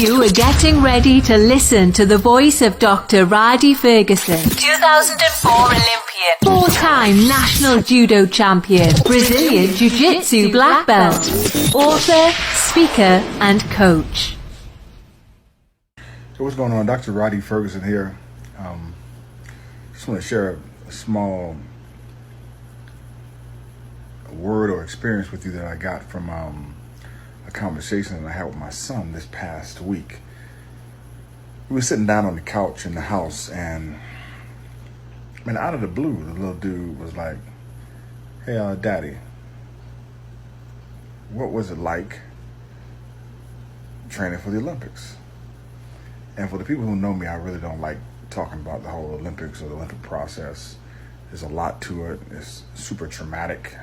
You are getting ready to listen to the voice of Dr. Rhadi Ferguson, 2004 Olympian, four-time national judo champion, Brazilian jiu-jitsu black belt, author, speaker, and coach. So what's going on? Dr. Rhadi Ferguson here. Just want to share a small word or experience with you that I got from a conversation that I had with my son this past week. We were sitting down on the couch in the house, and out of the blue, the little dude was like, "Hey, Daddy, what was it like training for the Olympics?" And for the people who know me, I really don't like talking about the whole Olympics or the Olympic process. There's a lot to it. It's super traumatic.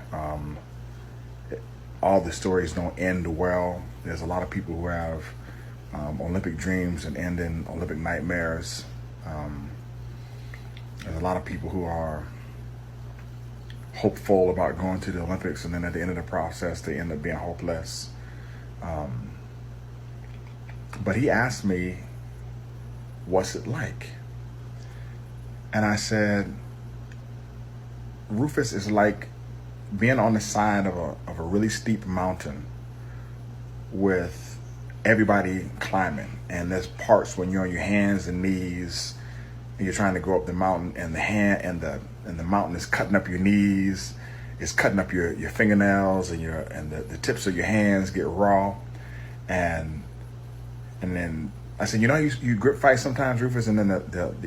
All the stories don't end well. There's a lot of people who have Olympic dreams and end in Olympic nightmares. There's a lot of people who are hopeful about going to the Olympics, and then at the end of the process, they end up being hopeless. But he asked me, "What's it like?" And I said, "Rufus, is like being on the side of a really steep mountain with everybody climbing, and there's parts when you're on your hands and knees and you're trying to go up the mountain, and the mountain is cutting up your knees, it's cutting up your fingernails, and the tips of your hands get raw, and then I said, you grip fight sometimes, Rufus, and then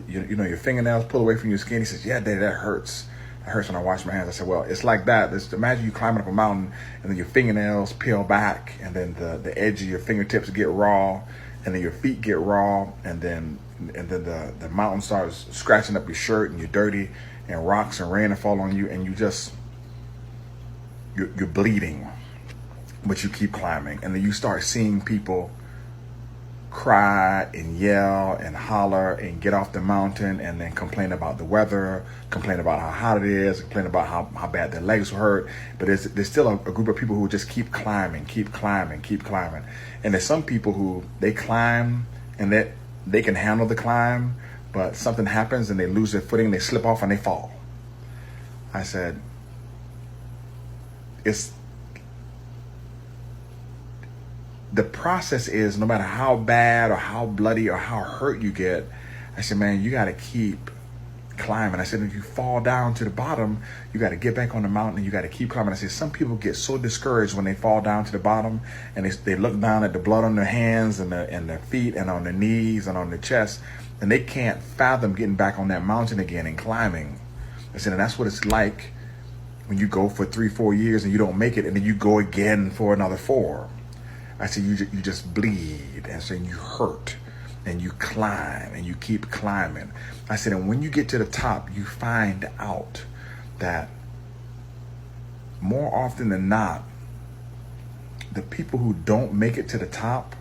your fingernails pull away from your skin." He says, "Yeah, Daddy, that hurts. It hurts when I wash my hands." I said, "Well, it's like that. Imagine you climbing up a mountain, and then your fingernails peel back, and then the edge of your fingertips get raw, and then your feet get raw, and then the mountain starts scratching up your shirt, and you're dirty, and rocks and rain fall on you, and you're bleeding, but you keep climbing, and then you start seeing people cry and yell and holler and get off the mountain, and then complain about the weather, complain about how hot it is, complain about how bad their legs hurt. But there's still a group of people who just keep climbing. And there's some people who they climb and that they can handle the climb, but something happens and they lose their footing, they slip off and they fall. I said, the process is, no matter how bad or how bloody or how hurt you get, I said, man, you got to keep climbing. I said, if you fall down to the bottom, you got to get back on the mountain and you got to keep climbing. I said, some people get so discouraged when they fall down to the bottom, and they look down at the blood on their hands and their feet and on their knees and on their chest, and they can't fathom getting back on that mountain again and climbing. I said, and that's what it's like when you go for 3-4 years and you don't make it, and then you go again for another 4. I said, you just bleed, and so you hurt, and you climb, and you keep climbing. I said, and when you get to the top, you find out that more often than not, the people who don't make it to the top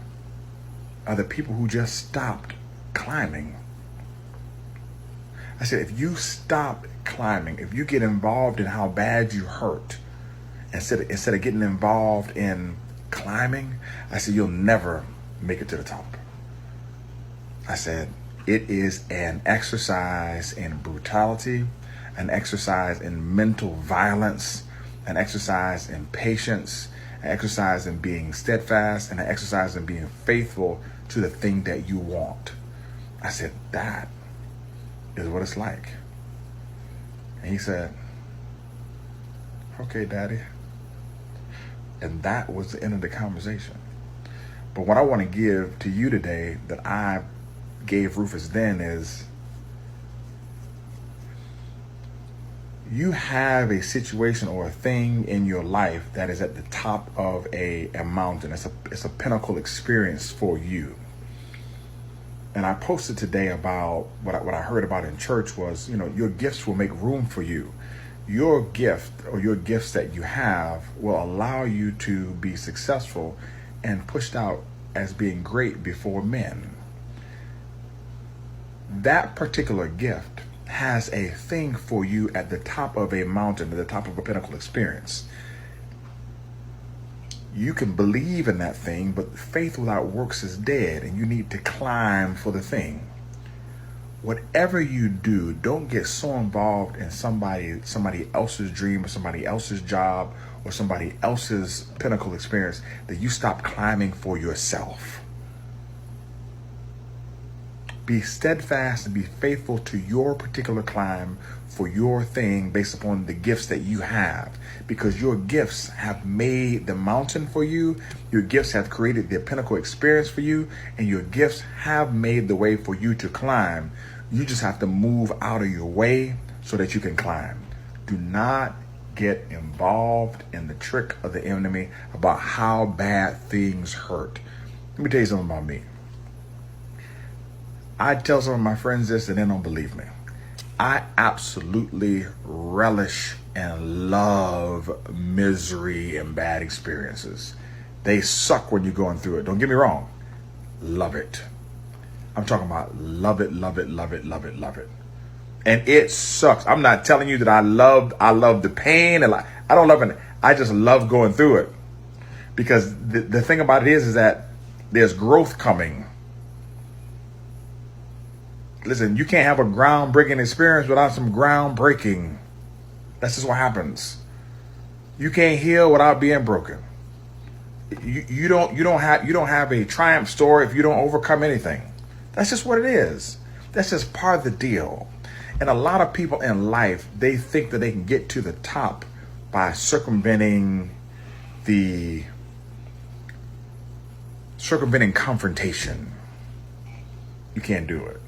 are the people who just stopped climbing. I said, if you stop climbing, if you get involved in how bad you hurt, instead of getting involved in climbing, I said, you'll never make it to the top. I said, it is an exercise in brutality, an exercise in mental violence, an exercise in patience, an exercise in being steadfast, and an exercise in being faithful to the thing that you want. I said, that is what it's like. And he said, "Okay, Daddy." And that was the end of the conversation. But what I want to give to you today that I gave Rufus then is, you have a situation or a thing in your life that is at the top of a mountain. It's a pinnacle experience for you. And I posted today about what I heard about in church was, your gifts will make room for you. Your gift or your gifts that you have will allow you to be successful and pushed out as being great before men. That particular gift has a thing for you at the top of a mountain, at the top of a pinnacle experience. You can believe in that thing, but faith without works is dead, and you need to climb for the thing. Whatever you do, don't get so involved in somebody else's dream or somebody else's job or somebody else's pinnacle experience that you stop climbing for yourself. Be steadfast and be faithful to your particular climb for your thing based upon the gifts that you have, because your gifts have made the mountain for you. Your gifts have created the pinnacle experience for you, and your gifts have made the way for you to climb. You just have to move out of your way so that you can climb. Do not get involved in the trick of the enemy about how bad things hurt. Let me tell you something about me. I tell some of my friends this and they don't believe me. I absolutely relish and love misery and bad experiences. They suck when you're going through it. Don't get me wrong. Love it. I'm talking about love it, love it, love it, love it, love it. And it sucks. I'm not telling you that I love the pain. And I don't love it. I just love going through it. Because the thing about it is that there's growth coming. Listen, you can't have a groundbreaking experience without some groundbreaking. That's just what happens. You can't heal without being broken. You don't have a triumph story if you don't overcome anything. That's just what it is. That's just part of the deal. And a lot of people in life, they think that they can get to the top by circumventing confrontation. You can't do it.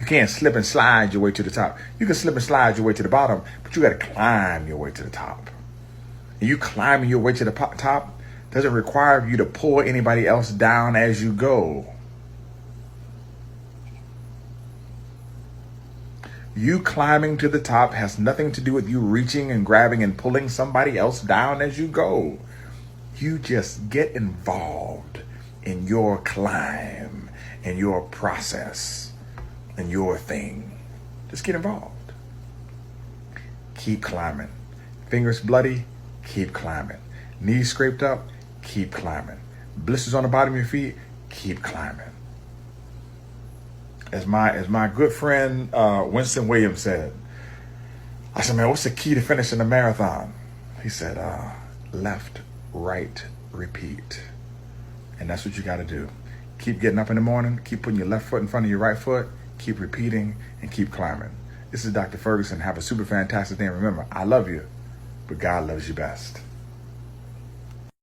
You can't slip and slide your way to the top. You can slip and slide your way to the bottom, but you got to climb your way to the top. And you climbing your way to the top doesn't require you to pull anybody else down as you go. You climbing to the top has nothing to do with you reaching and grabbing and pulling somebody else down as you go. You just get involved in your climb and your process and your thing. Just get involved. Keep climbing. Fingers bloody, keep climbing. Knees scraped up, keep climbing. Blisters on the bottom of your feet, keep climbing. As my good friend Winston Williams said, I said, man, what's the key to finishing a marathon? He said, left, right, repeat. And that's what you got to do. Keep getting up in the morning, keep putting your left foot in front of your right foot, keep repeating, and keep climbing. This is Dr. Ferguson. Have a super fantastic day. And remember, I love you, but God loves you best.